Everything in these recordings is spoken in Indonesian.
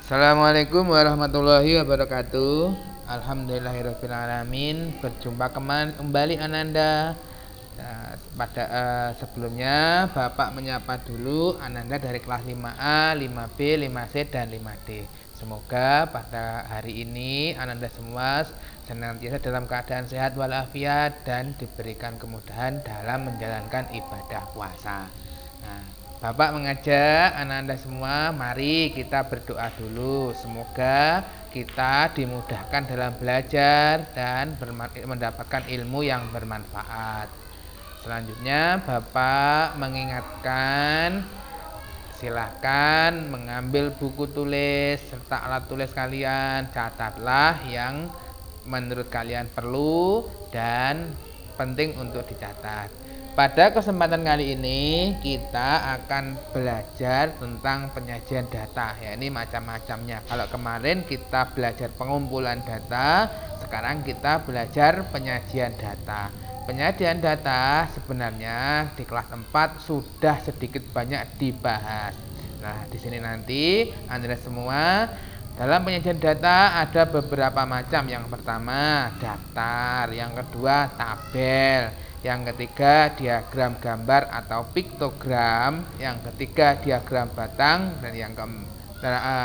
Assalamualaikum warahmatullahi wabarakatuh. Alhamdulillahirrahmanirrahim. Berjumpa kembali Ananda. Pada sebelumnya Bapak menyapa dulu Ananda dari kelas 5A, 5B, 5C, dan 5D. Semoga pada hari ini Ananda semua senantiasa dalam keadaan sehat walafiat dan diberikan kemudahan dalam menjalankan ibadah puasa. Nah, Bapak mengajak Ananda semua, mari kita berdoa dulu. Semoga kita dimudahkan dalam belajar dan mendapatkan ilmu yang bermanfaat. Selanjutnya Bapak mengingatkan, silahkan mengambil buku tulis serta alat tulis kalian. Catatlah yang menurut kalian perlu dan penting untuk dicatat. Pada kesempatan kali ini kita akan belajar tentang penyajian data, ya ini macam-macamnya. Kalau kemarin kita belajar pengumpulan data, sekarang kita belajar penyajian data. Penyajian data sebenarnya di kelas 4 sudah sedikit banyak dibahas. Nah, di sini nanti Anda semua dalam penyajian data ada beberapa macam. Yang pertama daftar, yang kedua tabel, yang ketiga diagram gambar atau piktogram, yang ketiga diagram batang, dan yang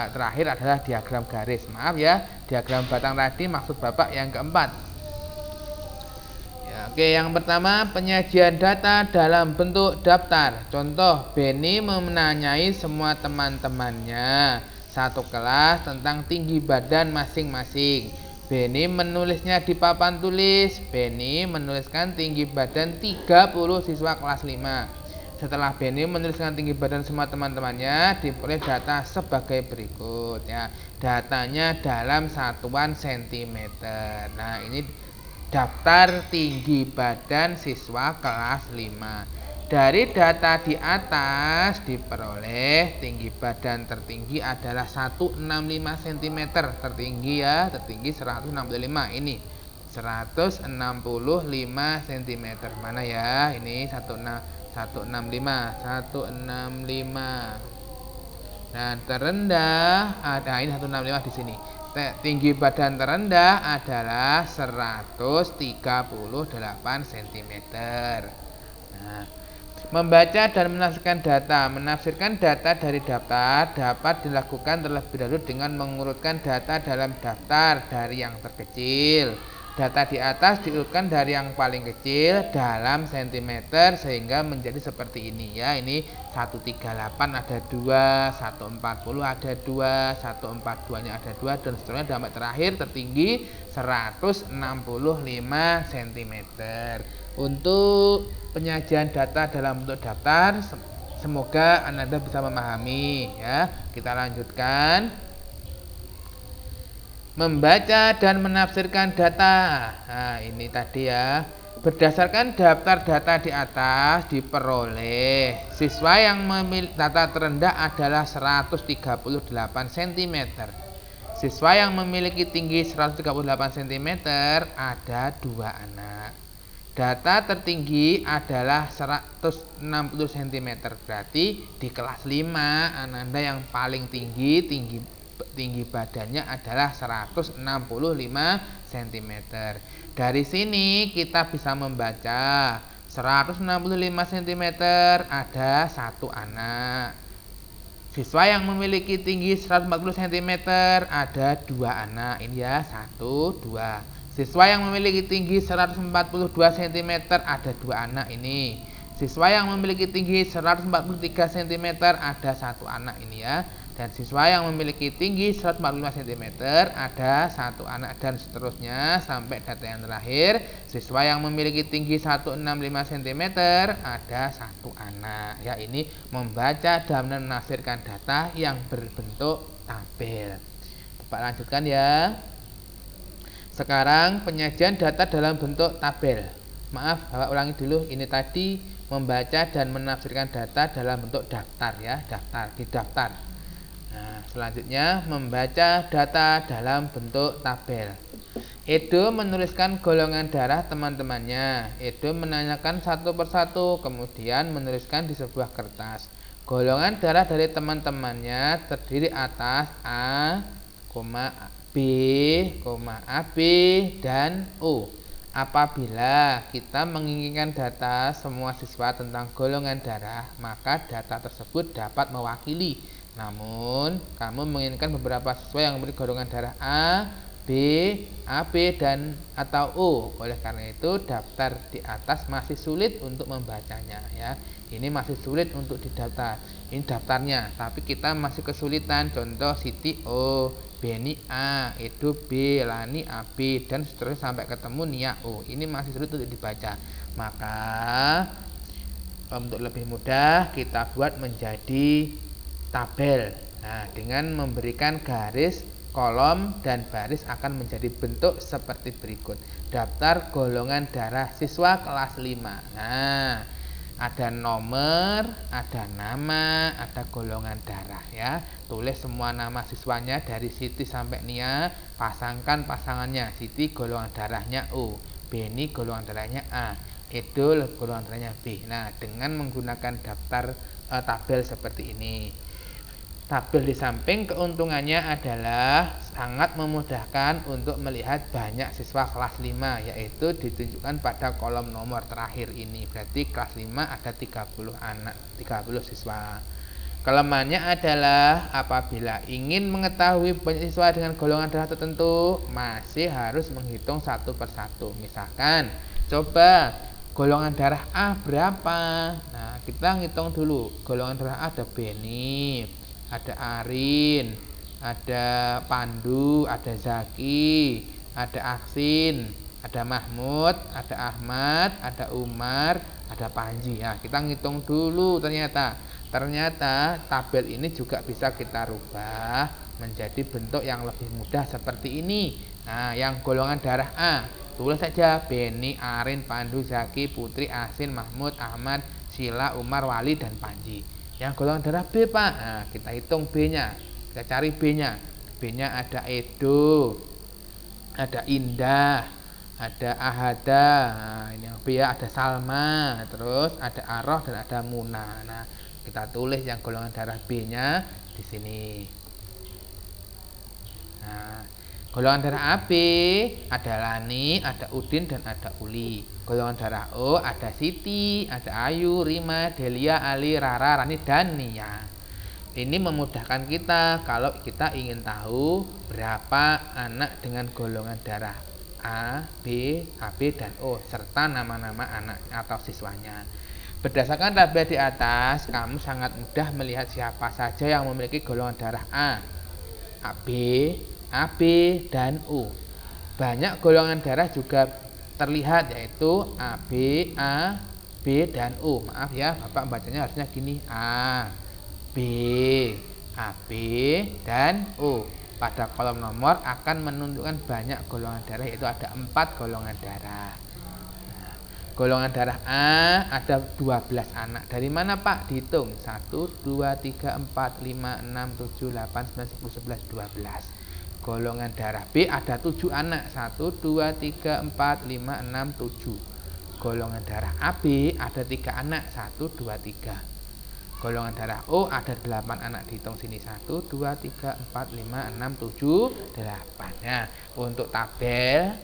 terakhir adalah diagram garis. Maaf ya, diagram batang tadi maksud Bapak yang keempat. Ya, oke, yang pertama penyajian data dalam bentuk daftar. Contoh, Benny menanyai semua teman-temannya satu kelas tentang tinggi badan masing-masing. Benny menulisnya di papan tulis. Benny menuliskan tinggi badan 30 siswa kelas 5. Setelah Benny menuliskan tinggi badan semua teman-temannya, diperoleh data sebagai berikut ya. Datanya dalam satuan sentimeter. Nah, ini daftar tinggi badan siswa kelas 5. Dari data di atas diperoleh tinggi badan tertinggi adalah 165 cm. Tertinggi ya, tertinggi 165. Ini 165 cm. Mana ya? Ini 165. Dan terendah ada ini 165 di sini. Tinggi badan terendah adalah 138 cm. Nah, membaca dan menafsirkan data. Menafsirkan data dari daftar dapat dilakukan terlebih dahulu dengan mengurutkan data dalam daftar dari yang terkecil. Data di atas diurutkan dari yang paling kecil dalam sentimeter sehingga menjadi seperti ini ya. Ini 138 ada 2, 140 ada 2, 142-nya ada 2, dan seterusnya sampai terakhir tertinggi 165 cm. Untuk penyajian data dalam bentuk daftar, semoga Anda bisa memahami ya. Kita lanjutkan. Membaca dan menafsirkan data. Nah, ini tadi ya. Berdasarkan daftar data di atas diperoleh siswa yang memiliki data terendah adalah 138 cm. Siswa yang memiliki tinggi 138 cm ada 2 anak. Data tertinggi adalah 160 cm. Berarti di kelas 5 Ananda yang paling tinggi badannya adalah 165 cm. Dari sini kita bisa membaca 165 cm ada 1 anak. Siswa yang memiliki tinggi 140 cm ada 2 anak. Ini ya, 1, 2. Siswa yang memiliki tinggi 142 cm ada 2 anak ini. Siswa yang memiliki tinggi 143 cm ada 1 anak ini ya. Dan siswa yang memiliki tinggi 145 cm ada 1 anak, dan seterusnya sampai data yang terakhir. Siswa yang memiliki tinggi 165 cm ada 1 anak. Ya, ini membaca dan menafsirkan data yang berbentuk tabel. Bapak lanjutkan ya. Sekarang penyajian data dalam bentuk tabel. Maaf, Bapak ulangi dulu. Ini tadi membaca dan menafsirkan data dalam bentuk daftar ya, daftar di daftar. Nah, selanjutnya membaca data dalam bentuk tabel. Edo menuliskan golongan darah teman-temannya. Edo menanyakan satu persatu, kemudian menuliskan di sebuah kertas. Golongan darah dari teman-temannya terdiri atas A, B, AB, dan O. Apabila kita menginginkan data semua siswa tentang golongan darah, maka data tersebut dapat mewakili. Namun, kamu menginginkan beberapa siswa yang memiliki golongan darah A, B, AB, dan atau O. Oleh karena itu, daftar di atas masih sulit untuk membacanya ya. Ini masih sulit untuk didaftar. Ini daftarnya, tapi kita masih kesulitan. Contoh Siti O, Beni A, Edo B, Lani AB, dan seterusnya sampai ketemu Nia O. Ini masih sulit untuk dibaca. Maka untuk lebih mudah kita buat menjadi tabel. Nah, dengan memberikan garis, kolom, dan baris akan menjadi bentuk seperti berikut. Daftar golongan darah siswa kelas 5. Nah, ada nomor, ada nama, ada golongan darah ya. Tulis semua nama siswanya dari Siti sampai Nia, pasangkan pasangannya. Siti golongan darahnya O, Beni golongan darahnya A, Edo golongan darahnya B. Nah, dengan menggunakan daftar tabel seperti ini. Tabel di samping keuntungannya adalah sangat memudahkan untuk melihat banyak siswa kelas 5, yaitu ditunjukkan pada kolom nomor terakhir ini. Berarti kelas 5 ada 30 anak, 30 siswa. Kelemahannya adalah apabila ingin mengetahui banyak siswa dengan golongan darah tertentu, masih harus menghitung satu persatu. Misalkan, coba golongan darah A berapa? Nah, kita ngitung dulu. Golongan darah A ada Beni, ada Arin, ada Pandu, ada Zaki, ada Aksin, ada Mahmud, ada Ahmad, ada Umar, ada Panji. Nah, kita ngitung dulu ternyata tabel ini juga bisa kita rubah menjadi bentuk yang lebih mudah seperti ini. Nah, yang golongan darah A, tulis saja Beni, Arin, Pandu, Zaki, Putri, Asin, Mahmud, Ahmad, Sila, Umar, Wali, dan Panji. Yang golongan darah B, Pak, nah, kita hitung B-nya, kita cari B-nya. B-nya ada Edo, ada Indah, ada Ahada, nah, ini yang B ya, ada Salma, terus ada Aroh dan ada Muna. Nah, kita tulis yang golongan darah B-nya di sini. Nah, golongan darah AB ada Lani, ada Udin, dan ada Uli. Golongan darah O ada Siti, ada Ayu, Rima, Delia, Ali, Rara, Rani, dan Nia. Ini memudahkan kita kalau kita ingin tahu berapa anak dengan golongan darah A, B, AB, dan O, serta nama-nama anak atau siswanya. Berdasarkan tabel di atas, kamu sangat mudah melihat siapa saja yang memiliki golongan darah A, AB, AB, dan O. Banyak golongan darah juga terlihat, yaitu AB, A, B, dan O. Maaf ya, Bapak bacanya harusnya gini, A, B, AB, dan O. Pada kolom nomor akan menunjukkan banyak golongan darah, yaitu ada 4 golongan darah. Nah, golongan darah A ada 12 anak. Dari mana, Pak? Dihitung 1, 2, 3, 4, 5, 6, 7, 8, 9, 10, 11, 12. Golongan darah B ada 7 anak. 1, 2, 3, 4, 5, 6, 7. Golongan darah AB ada 3 anak. 1, 2, 3. Golongan darah O ada 8 anak. Dihitung sini 1, 2, 3, 4, 5, 6, 7, 8. Nah, untuk tabel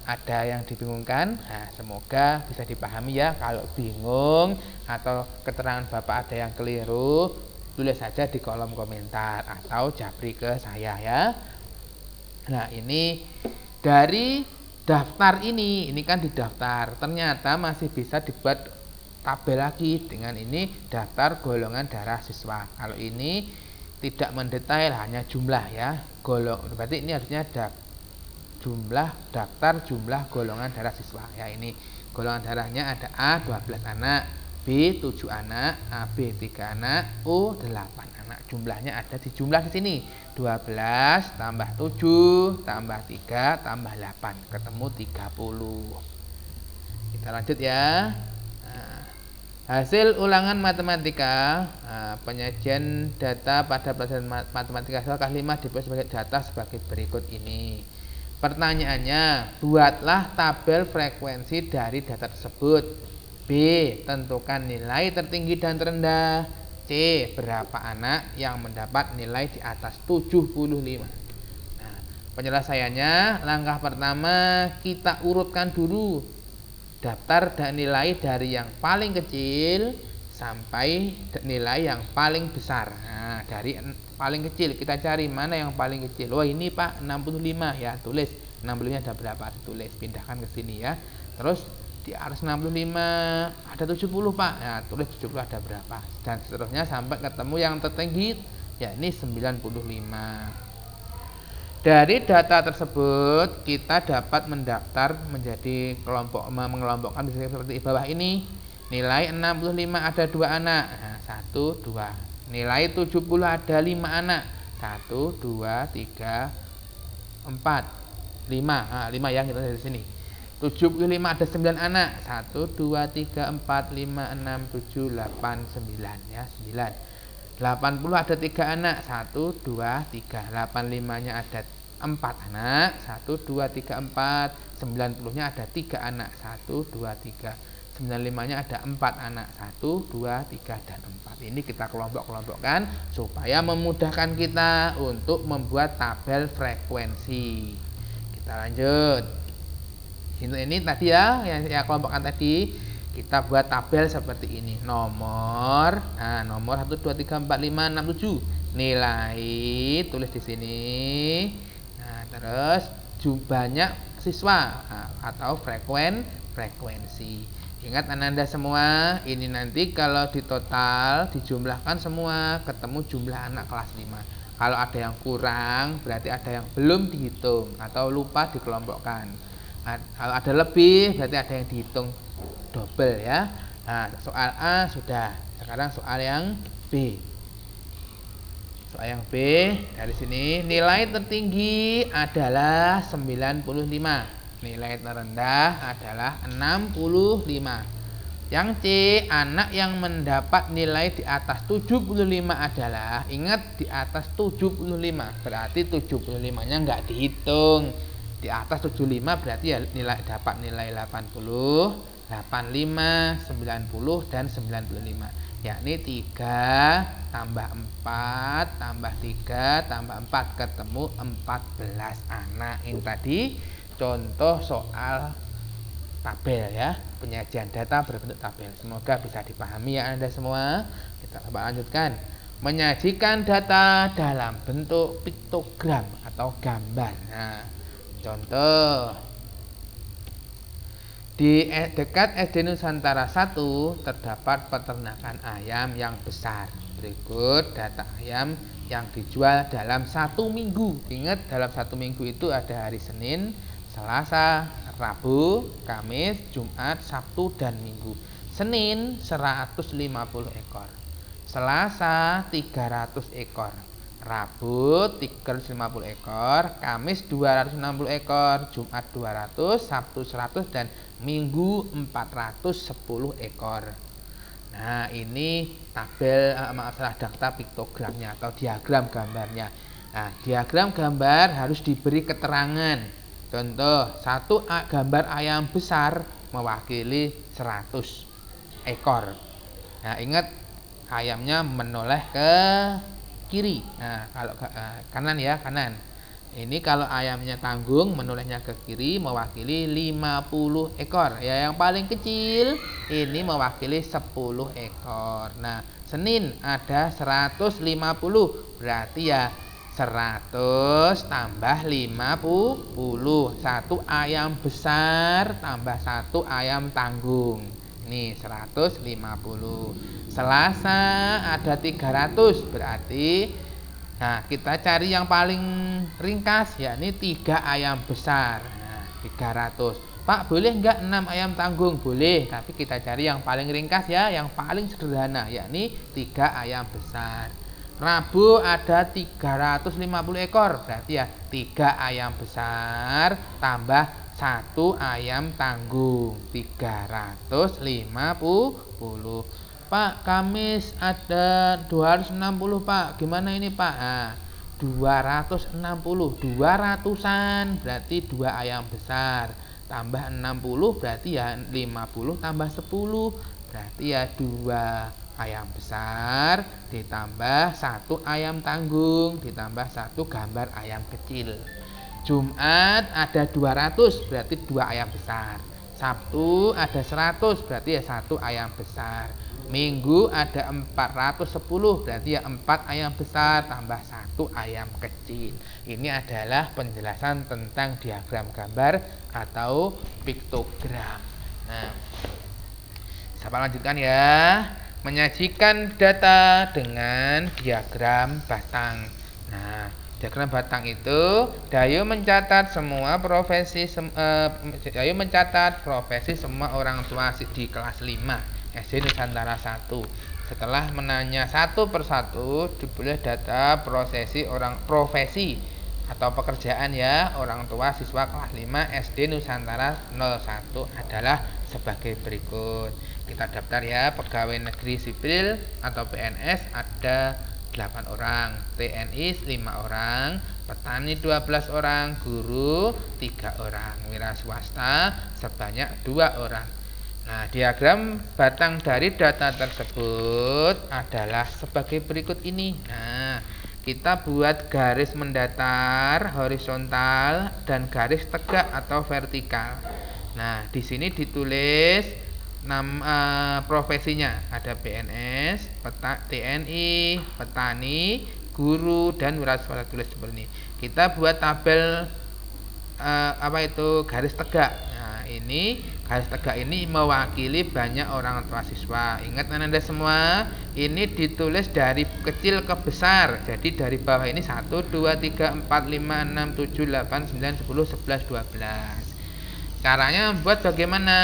ada yang dibingungkan? Nah, semoga bisa dipahami ya. Kalau bingung atau keterangan Bapak ada yang keliru, tulis saja di kolom komentar atau japri ke saya ya. Nah, ini dari daftar ini kan didaftar, ternyata masih bisa dibuat tabel lagi. Dengan ini daftar golongan darah siswa. Kalau ini tidak mendetail, hanya jumlah ya. Berarti ini harusnya daftar jumlah golongan darah siswa. Ya, ini golongan darahnya ada A 12 anak, B 7 anak, AB 3 anak, O 8 anak. Jumlahnya ada di jumlah di sini. 12 tambah 7 tambah 3 tambah 8 ketemu 30. Kita lanjut ya. Nah, hasil ulangan matematika, penyajian data pada pelajaran matematika kelas 5 dibuat sebagai data sebagai berikut ini. Pertanyaannya, buatlah tabel frekuensi dari data tersebut. B. Tentukan nilai tertinggi dan terendah. C. Berapa anak yang mendapat nilai di atas 75? Nah, penyelesaiannya langkah pertama kita urutkan dulu daftar dan nilai dari yang paling kecil sampai nilai yang paling besar. Nah, dari paling kecil kita cari mana yang paling kecil. Wah, ini Pak 65 ya, tulis 65 ada berapa, ditulis, pindahkan ke sini ya. Terus di atas 65 ada 70 Pak. Nah, tulis 70 ada berapa dan seterusnya sampai ketemu yang tertinggi yakni 95. Dari data tersebut kita dapat mendaftar menjadi kelompok, mengelompokkan seperti bawah ini. Nilai 65 ada 2 anak. Nah, 1 2. Nilai 70 ada 5 anak. 1 2 3 4 5. Nah, 5 ya kita dari sini. 75 ada 9 anak. 1 2 3 4 5 6 7 8 9 ya, 9. 80 ada 3 anak. 1 2 3. 85-nya ada 4 anak. 1 2 3 4. 90-nya ada 3 anak. 1 2 3. 95-nya ada 4 anak. 1 2 3 dan 4. Ini kita kelompok-kelompokkan supaya memudahkan kita untuk membuat tabel frekuensi. Kita lanjut. Ini tadi ya yang saya kelompokkan tadi. Kita buat tabel seperti ini. Nomor 1 2 3 4 5 6 7. Nilai tulis di sini. Nah, terus banyak siswa atau frekuensi. Ingat Anda semua, ini nanti kalau ditotal dijumlahkan semua ketemu jumlah anak kelas 5. Kalau ada yang kurang berarti ada yang belum dihitung atau lupa dikelompokkan. Kalau ada lebih berarti ada yang dihitung double ya. Nah, soal A sudah. Sekarang soal yang B. Soal yang B dari sini nilai tertinggi adalah 95. Nilai terendah adalah 65. Yang C, anak yang mendapat nilai di atas 75 adalah, ingat di atas 75 berarti 75-nya enggak dihitung. Di atas 75 berarti ya dapat nilai 80, 85, 90 dan 95. Yakni 3 tambah 4 tambah 3 tambah 4 ketemu 14 anak. Ini tadi contoh soal tabel ya, penyajian data berbentuk tabel. Semoga bisa dipahami ya Anda semua. Kita coba lanjutkan. Menyajikan data dalam bentuk piktogram atau gambar. Nah, contoh di dekat SD Nusantara 1 terdapat peternakan ayam yang besar. Berikut data ayam yang dijual dalam 1 minggu. Ingat dalam 1 minggu itu ada hari Senin, Selasa, Rabu, Kamis, Jumat, Sabtu dan Minggu. Senin 150 ekor, Selasa 300 ekor, Rabu 350 ekor, Kamis 260 ekor, Jumat 200, Sabtu 100 dan Minggu 410 ekor. Nah, ini tabel daftar piktogramnya atau diagram gambarnya. Nah, diagram gambar harus diberi keterangan. Contoh, satu gambar ayam besar mewakili 100 ekor. Nah, ingat ayamnya menoleh ke kiri. Nah, kalau kanan ya, kanan. Ini kalau ayamnya tanggung menolehnya ke kiri mewakili 50 ekor. Ya, yang paling kecil ini mewakili 10 ekor. Nah, Senin ada 150 berarti ya 100 tambah 50. Satu ayam besar tambah satu ayam tanggung. Ini 150. Selasa ada 300 berarti kita cari yang paling ringkas yakni 3 ayam besar. Nah, 300. Pak, boleh enggak 6 ayam tanggung? Boleh, tapi kita cari yang paling ringkas ya, yang paling sederhana yakni 3 ayam besar. Rabu ada 350 ekor, berarti ya 3 ayam besar tambah 1 ayam tanggung, 350. Pak, Kamis ada 260 Pak, gimana ini Pak? 260, 200-an berarti 2 ayam besar tambah 60 berarti ya 50 tambah 10 berarti ya 200. ayam besar ditambah 1 ayam tanggung ditambah 1 gambar ayam kecil. Jumat ada 200 berarti 2 ayam besar. Sabtu ada 100 berarti ya 1 ayam besar. Minggu ada 410 berarti ya 4 ayam besar tambah 1 ayam kecil. Ini adalah penjelasan tentang diagram gambar atau piktogram. Nah, saya lanjutkan ya. Menyajikan data dengan diagram batang. Nah, diagram batang itu Dayu mencatat profesi semua orang tua di kelas 5 SD Nusantara 1. Setelah menanya satu persatu, dipilih data profesi atau pekerjaan ya orang tua siswa kelas 5 SD Nusantara 01 adalah sebagai berikut. Kita daftar ya. Pegawai negeri sipil atau PNS ada 8 orang, TNI 5 orang, petani 12 orang, guru 3 orang, wira swasta sebanyak 2 orang. Nah, diagram batang dari data tersebut adalah sebagai berikut ini. Nah, kita buat garis mendatar, horizontal, dan garis tegak atau vertikal. Nah, di sini ditulis profesinya ada PNS, TNI, petani, guru, dan wira swasta. Tulis seperti ini. Kita buat tabel garis tegak. Nah, ini garis tegak ini mewakili banyak orang tua siswa. Ingat Anda semua, ini ditulis dari kecil ke besar. Jadi dari bawah ini 1, 2, 3, 4, 5, 6, 7, 8, 9, 10, 11, 12. Caranya membuat bagaimana?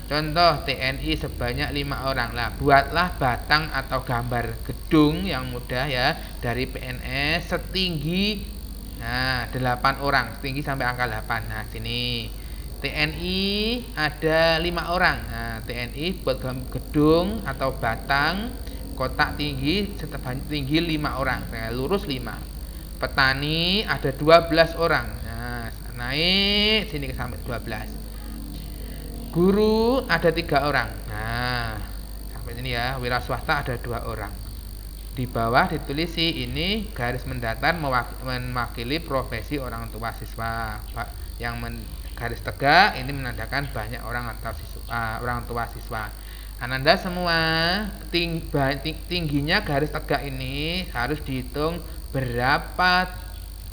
Contoh TNI sebanyak 5 orang. Lah, buatlah batang atau gambar gedung yang mudah ya dari PNS setinggi 8 orang, setinggi sampai angka 8. Nah, sini. TNI ada 5 orang. Nah, TNI buat gedung atau batang kotak tinggi tinggi 5 orang. Nah, lurus 5. Petani ada 12 orang. Nah, naik sini sampai 12. Guru ada 3 orang. Nah, sampai sini ya. Wira swasta ada 2 orang. Di bawah ditulis ini garis mendatar mewakili profesi orang tua siswa. Garis tegak ini menandakan banyak orang atau orang tua siswa. Anda semua tingginya garis tegak ini harus dihitung berapa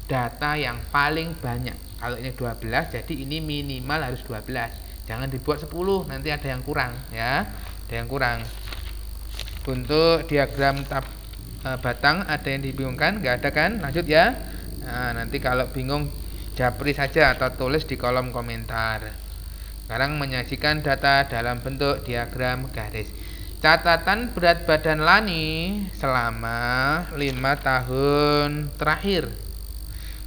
data yang paling banyak. Kalau ini 12, jadi ini minimal harus 12. Jangan dibuat 10, nanti ada yang kurang ya. Ada yang kurang. Untuk diagram batang ada yang dibingungkan? Enggak ada kan? Lanjut ya. Nah, nanti kalau bingung japri saja atau tulis di kolom komentar. Sekarang menyajikan data dalam bentuk diagram garis. Catatan berat badan Lani selama 5 tahun terakhir.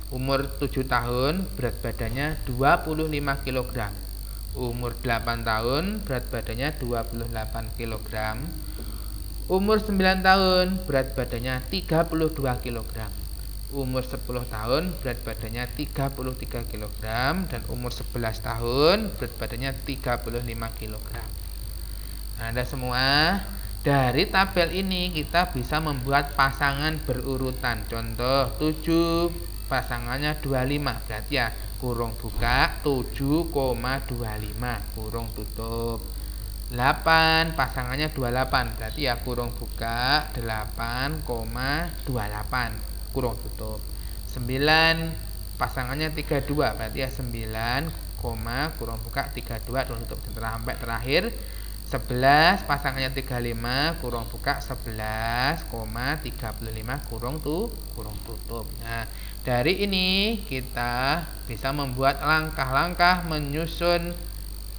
Umur 7 tahun berat badannya 25 kg. Umur 8 tahun berat badannya 28 kg. Umur 9 tahun berat badannya 32 kg. Umur 10 tahun berat badannya 33 kg. Dan umur 11 tahun berat badannya 35 kg. Nah, Anda semua, dari tabel ini kita bisa membuat pasangan berurutan. Contoh 7 pasangannya 25, berarti ya kurung buka 7,25 kurung tutup. 8 pasangannya 28, berarti ya kurung buka 8,28 kurung tutup. 9 pasangannya 32, berarti ya 9, kurung buka 32 kurung tutup. Sampai terakhir 11 pasangannya 35 kurung buka 11,35 kurung tutup. Nah, dari ini kita bisa membuat langkah-langkah menyusun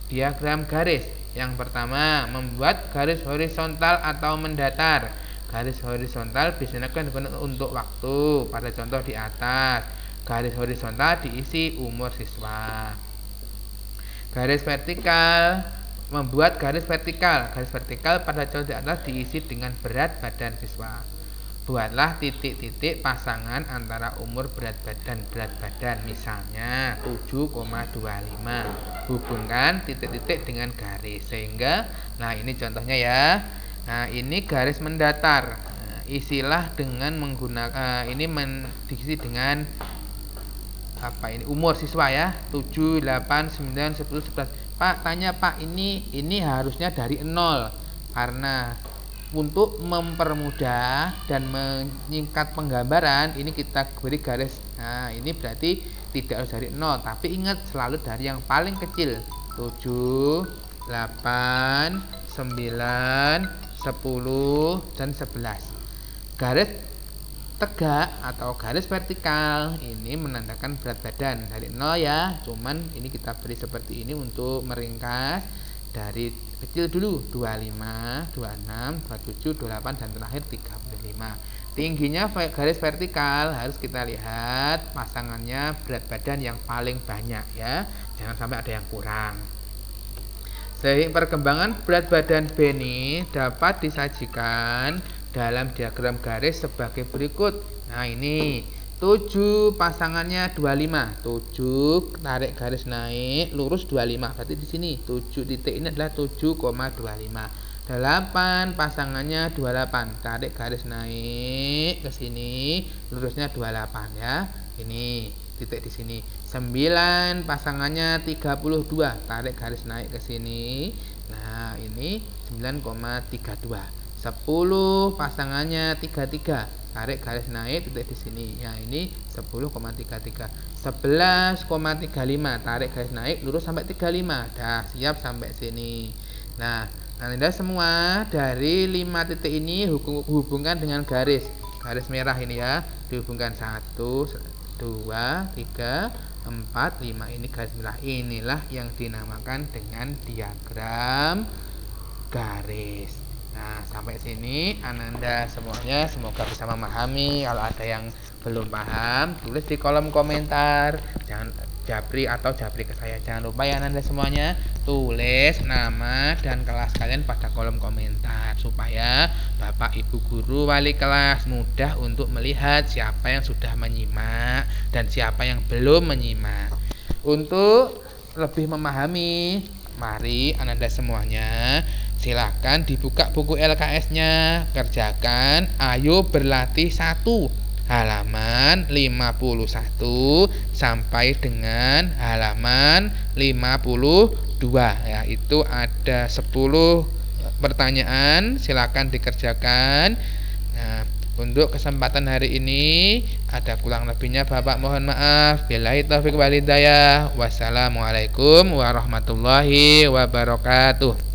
diagram garis. Yang pertama, membuat garis horizontal atau mendatar. Garis horizontal biasanya kan untuk waktu, pada contoh di atas. Garis horizontal diisi umur siswa. Garis vertikal, membuat garis vertikal. Garis vertikal pada contoh di atas diisi dengan berat badan siswa. Buatlah titik-titik pasangan antara umur berat badan. Misalnya 7,25. Hubungkan titik-titik dengan garis sehingga, nah ini contohnya ya. Nah, ini garis mendatar. Nah, isilah dengan menggunakan diisi dengan apa ini umur siswa ya, 7, 8, 9, 10, 11. Pak, tanya Pak, ini harusnya dari 0 karena untuk mempermudah dan menyingkat penggambaran ini kita beri garis. Nah, ini berarti tidak harus dari 0, tapi ingat selalu dari yang paling kecil. 7, 8, 9, 10 dan 11. Garis tegak atau garis vertikal ini menandakan berat badan dari 0 ya, cuman ini kita beri seperti ini untuk meringkas dari kecil dulu 25, 26, 27, 28 dan terakhir 35. Tingginya garis vertikal harus kita lihat pasangannya berat badan yang paling banyak ya, jangan sampai ada yang kurang. Sehingga perkembangan berat badan Benny dapat disajikan dalam diagram garis sebagai berikut. Nah, ini 7 pasangannya 25. 7 tarik garis naik lurus 25. Berarti di sini 7 titik ini adalah 7,25. 8 pasangannya 28. Tarik garis naik ke sini lurusnya 28 ya. Ini titik di sini. 9 pasangannya 32. Tarik garis naik ke sini. Nah, ini 9,32. 10 pasangannya 33. Tarik garis naik titik di sini. Ya, ini 10,33. 11,35. Tarik garis naik lurus sampai 35. Dah, siap sampai sini. Nah, Anda semua dari 5 titik ini hubungkan dengan garis merah ini ya. Dihubungkan 1, 2, 3, 4, 5. Ini garis merah. Inilah yang dinamakan dengan diagram garis. Nah, sampai sini Ananda semuanya semoga bisa memahami. Kalau ada yang belum paham, tulis di kolom komentar. Jangan japri ke saya. Jangan lupa ya Ananda semuanya, tulis nama dan kelas kalian pada kolom komentar supaya Bapak Ibu guru wali kelas mudah untuk melihat siapa yang sudah menyimak dan siapa yang belum menyimak. Untuk lebih memahami, mari Ananda semuanya silahkan dibuka buku LKS-nya, kerjakan Ayo Berlatih 1 halaman 51 sampai dengan halaman 52 ya, itu ada 10 pertanyaan, silahkan dikerjakan. Nah, untuk kesempatan hari ini ada kurang lebihnya Bapak mohon maaf. Billahi taufiq wal hidayah. Wassalamualaikum warahmatullahi wabarakatuh.